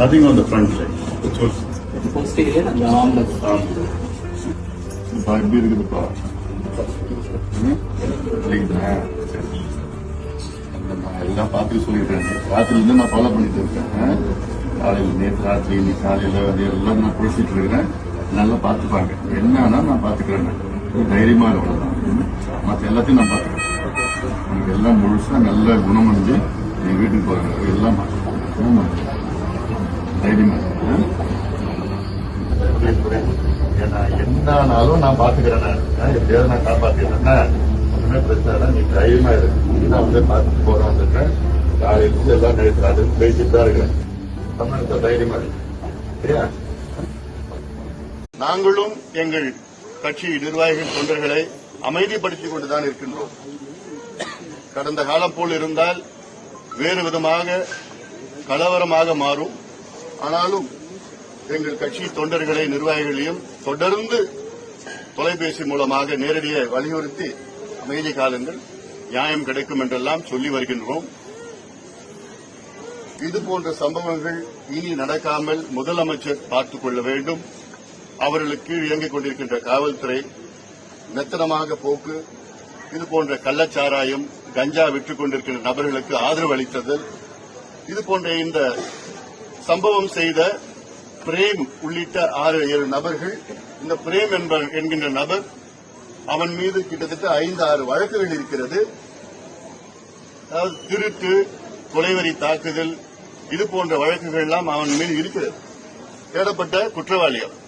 Nothing on the front side. Posterior and the arm. எப்படி இருக்குதுப்பா? எல்லாம் பார்த்து சொல்லியிருக்கேன். ராத்திரில நான் ஃபாலோ பண்ணிட்டு இருக்கேன். காலையில் நேற்று ராத்திரி இன்னைக்கு காலையில எல்லாம் நான் பேசிட்டு இருக்கிறேன். நல்லா பார்த்துப்பாங்க. என்னன்னா நான் பார்த்துக்கிறேன். தைரியமா இருக்கணும். மற்ற எல்லாத்தையும் நான் பார்த்துக்கிறேன். எனக்கு எல்லாம் முழுசா நல்ல குணம் வந்து என் வீட்டுக்கு போறாங்க. எல்லாம் தைரியமா என்னாலும் நான் பாத்துக்கிறேன். எப்படியாவது நான் காப்பாத்திக்கிறேன். ஒண்ணுமே பிரச்சனை. நீ தைரியமா இருக்கு. நான் வந்து பார்த்துட்டு போறேன். வந்துட்டேன். காலையில எல்லாம் நேற்று பேசிட்டு தான் இருக்கிறேன். தமிழகத்தை தைரியமா இருக்கு. சரியா? நாங்களும் எங்கள் கட்சி நிர்வாகிகள் தொண்டர்களை அமைதிப்படுத்திக் கொண்டுதான் இருக்கின்றோம். கடந்த காலம் போல் இருந்தால் வேறு விதமாக கலவரமாக மாறும். ஆனாலும் எங்கள் கட்சி தொண்டர்களை நிர்வாகிகளையும் தொடர்ந்து தொலைபேசி மூலமாக நேரடியாக வலியுறுத்தி அமைதி காலங்கள் நியாயம் கிடைக்கும் என்றெல்லாம் சொல்லி வருகின்றோம். இதுபோன்ற சம்பவங்கள் இனி நடக்காமல் முதலமைச்சர் பார்த்துக் கொள்ள வேண்டும். அவர்களுக்கு இயங்கிக் கொண்டிருக்கின்ற காவல்துறை மெத்தனமாக போக்கு, இதுபோன்ற கள்ளச்சாராயம், கஞ்சா விற்றுக் கொண்டிருக்கின்ற நபர்களுக்கு ஆதரவு அளித்தது, இதுபோன்ற இந்த சம்பவம் செய்த பிரேம் உள்ளிட்ட 6-7 நபர்கள், இந்த பிரேம் என்கின்ற நபர், அவன் மீது கிட்டத்தட்ட 5-6 வழக்குகள் இருக்கிறது. அதாவது திருட்டு, கொலைவரி தாக்குதல், இதுபோன்ற வழக்குகள் எல்லாம் அவன் மீது இருக்கிறது. தேடப்பட்ட குற்றவாளி அவன்.